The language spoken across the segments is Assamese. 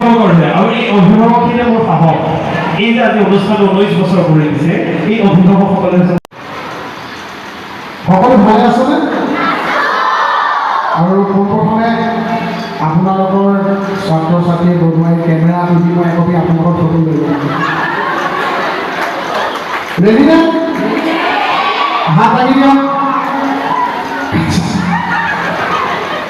আৰু এই অভিভাৱকখিনিয়ে মোৰ সাহস এই যে আজি অনুষ্ঠানটো 19 বছৰ কৰি দিছে এই অভিভাৱকসকলে সকলো ভালে আছেনে? আৰু পোনপ্ৰথমে আপোনালোকৰ ছাত্ৰ ছাত্ৰীয়ে বনোৱাই কেমেৰা তুলি মই একপি আপোনালোকৰ ফটো লৈ ল'ম। ৰেডি নে? হাত লাগি দিয়ক।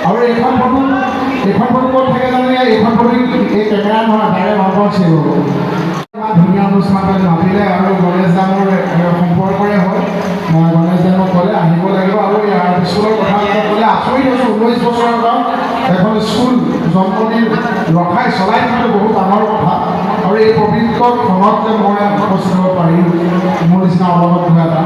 আৰু এইখন ফটো ক'ত থাকে জানে? এইখন ফটো এই কেমেৰা নহয়, ডাইৰেক্ট মানুহৰ চেভ হ'ব। ইমান ধুনীয়া অনুষ্ঠান মাতিলে আৰু গণেশ দামৰ সম্পৰ্কৰে হয়। গণেশ দামক ক'লে আহিব লাগিব আৰু ইয়াৰ স্কুলৰ কথা ক'লে আচৰিত হৈছোঁ। 19 বছৰৰ পৰা এখন স্কুল জন্মদিন ৰখাই চলাই থকাটো বহুত ডাঙৰ কথা আৰু এই পবিত্ৰ ক্ষণত যে মই উপস্থিত হ'ব পাৰিম মোৰ নিচিনা অলপত কিবা এটা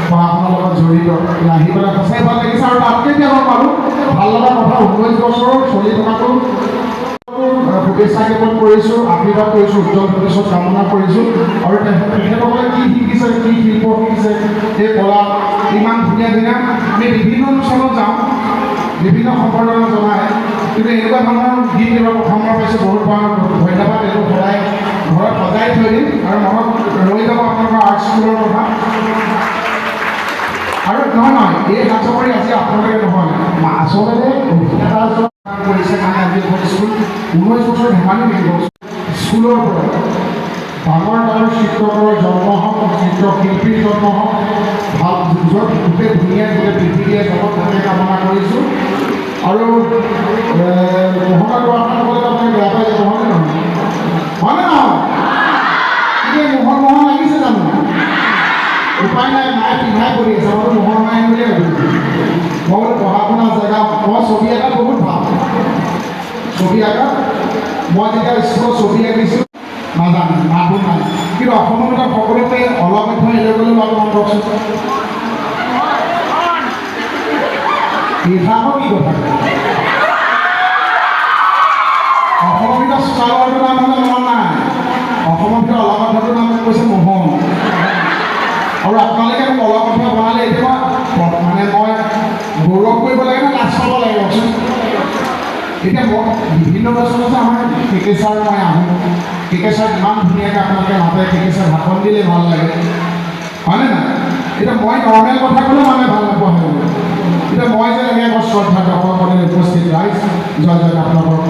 পঢ়া শুনাৰ লগত জড়িত আহি পেলাই সঁচাই ভাল লাগিছে। আৰু তাতকৈ এতিয়া মই পালোঁ ভাল লগা কথা 19 বছৰৰ চলি থকাটো শুভেচ্ছা জ্ঞাপন কৰিছোঁ, আশীৰ্বাদ কৰিছোঁ, উজ্জ্বল ভৱিষ্যত কামনা কৰিছোঁ। আৰু তেখেতসকলে কি শিকিছে, কি শিল্প শিকিছে, সেই কলা ইমান ধুনীয়া ধুনীয়া আমি বিভিন্ন অনুষ্ঠানত যাওঁ, বিভিন্ন সম্বৰ্ধনা জনাই, কিন্তু এনেকুৱা ধৰণৰ গীত এইবাৰ প্ৰথমবাৰ পাইছোঁ। বহুত ধন্যবাদ। এইটো সদায় ঘৰত সজাই থৈ দিম আৰু মনত ৰৈ যাব আপোনালোকৰ আৰ্ট স্কুলৰ কথা। আৰু নহয় এই হাতচাপৰি আজি আপোনালোকে নহয় আচলতে অভিনেতা কৰিছে কাৰণে আজি এখন স্কুল 19 বছৰ ধেমালি নেকি? স্কুলৰ পৰা ডাঙৰ ডাঙৰ চিত্ৰকৰৰ জন্ম হওক, চিত্ৰশিল্পীৰ জন্ম হওক, ভাল য'ত গোটেই ধুনীয়া গোটেই পৃথিৱীয়ে জগত তাতে কামনা কৰিছোঁ। আৰু মহকা দোৱাসকলে আপুনি বেয়া পাই যাব হয়নে নহয়? হয়নে নহয়? এতিয়া মোহন লাগিছে জানো? উপায় নাই, মায়ে পিন্ধাই কৰি আছে, মইতো মোহন মায়ে বুলিয়ে ভাবিছোঁ। মই বোলো পঢ়া শুনা জেগা, মই ছবি আঁকা বহুত ভাল। ছবি আঁকা মই যেতিয়া স্কুলত ছবি আঁকিছোঁ নাজানো, মাতো নাই, কিন্তু অসমৰ ভিতৰত সকলোতে অলপ এখন এৰি গ'লে লোৱাটো মন কৰকচোন। ইথাকৰ কি কথা? অসমৰ ভিতৰত চোতালৰটো নাম হ'লে মনত নাই, অসমৰ ভিতৰত অলপটোৰ নাম কৈছে মোহন। আৰু আপোনালোকে মোক অলপত বনালে এতিয়া মানে মই গৌৰৱ কৰিব লাগে নে লাজ পাব লাগে কওকচোন? এতিয়া মই বিভিন্ন বছৰ আছে আমাৰ কেকে ছাৰ মই আহোঁ, কেকে ছাৰ ইমান ধুনীয়াকৈ আপোনালোকে মাতে, কেকে ছাৰ ভাষণ দিলে ভাল লাগে হয়নে নাই? এতিয়া মই নৰ্মেল কথা ক'লে মানুহে ভাল নাপোৱা হৈ গ'ল। এতিয়া মই যে এনেকৈ শ্ৰদ্ধা দৰ্শকসকলে উপস্থিত ৰাইজ জয় জয় আপোনালোকক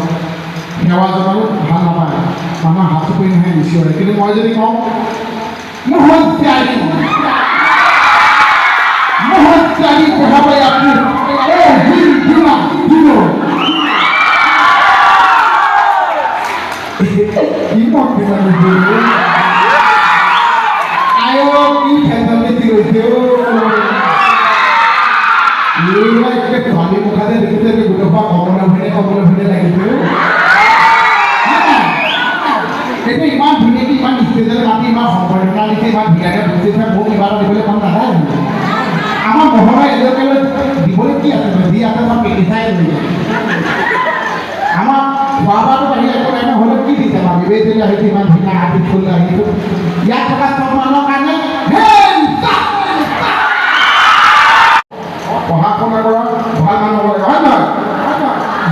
সেৱা জনালোঁ ভাল নাপায়, মানুহৰ হাত কৰি নাহে নিশ্চয়। কিন্তু মই যদি কওঁ মোহন ত্যাগী পঢ়া পাই আপনি ভাবি মুখাতে দেখিছে গোটেই কমলা ভিনে লাগিছে। এতিয়া ইমান ধুনীয়াকৈ ইমান ষ্টেজত মাতি ইমান সম্বৰ্ধনা দিছে, ইমান ধুনীয়াকৈ বুজিছে, মোক কিবা এটা দিবলৈ মন নাযায়। আমাৰ মহলাই এজনকে দিবলৈ কি আছে, যি আছে মই পেকিচাই লৈ যায়। আমাৰ খোৱা বোৱাটো বাহিৰে একো নাই, হ'লেও কি দিছে আমাৰ বিবেচনা আহিছে, ইমান ধুনীয়া হাতী ফুল আহিছোঁ ইয়াত থকা চব মানুহৰ কাৰণে পঢ়া শুনা কৰা ভাল মানুহ হ'ব লাগে হয় নহয়?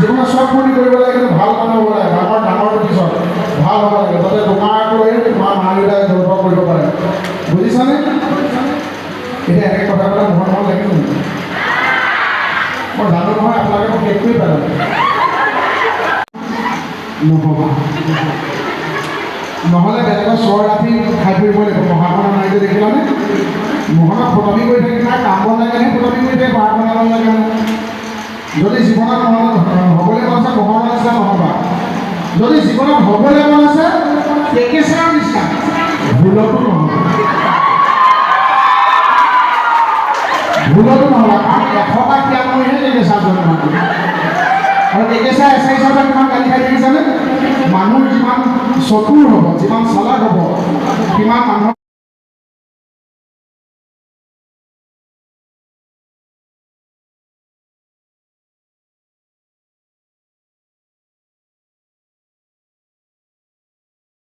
জীৱনত চব পূৰ্তি কৰিব লাগে, কিন্তু ভাল মানুহ হ'ব লাগে। আমাৰ ডাঙৰটো পিছত ভাল হ'ব লাগে, যাতে তোমাক লৈ তোমাৰ মা দেউতাই গৌৰৱ কৰিব পাৰে। বুজিছানে? এতিয়া একে কথা ক'লে মন লাগিব নেকি? মই জানো নহয় আপোনালোকে মোক শেষ কৰি পেলাব নহ'বা, নহ'লে বেলেগৰ চৰ ৰাতি খাই ফুৰিব লাগিব। পঢ়া শুনা নাই যে দেখিলানে? মোহনক ফটমি কৰি থাকি নাই, কাম বন লাগেহে ফটমি কৰি থাকে, পঢ়া শুনা লাগে। যদি জীৱনত হ'বলৈ মন আছে মোহনৰ নিচিনা নহ'বা। যদি জীৱনত হ'বলৈ মন আছে কেকেচাৰ নিচিনা ভুলতো নহ'বা, ভুলতো নহ'বা। কাৰণ 193হে কেকেচাৰ জন্ম। আৰু কেকেচাৰ এছাই হিচাপে কিমান গালি খাই থাকিছেনে? মানুহ যিমান চতুৰ হ'ব, যিমান চালাক হ'ব, সিমান মানুহৰ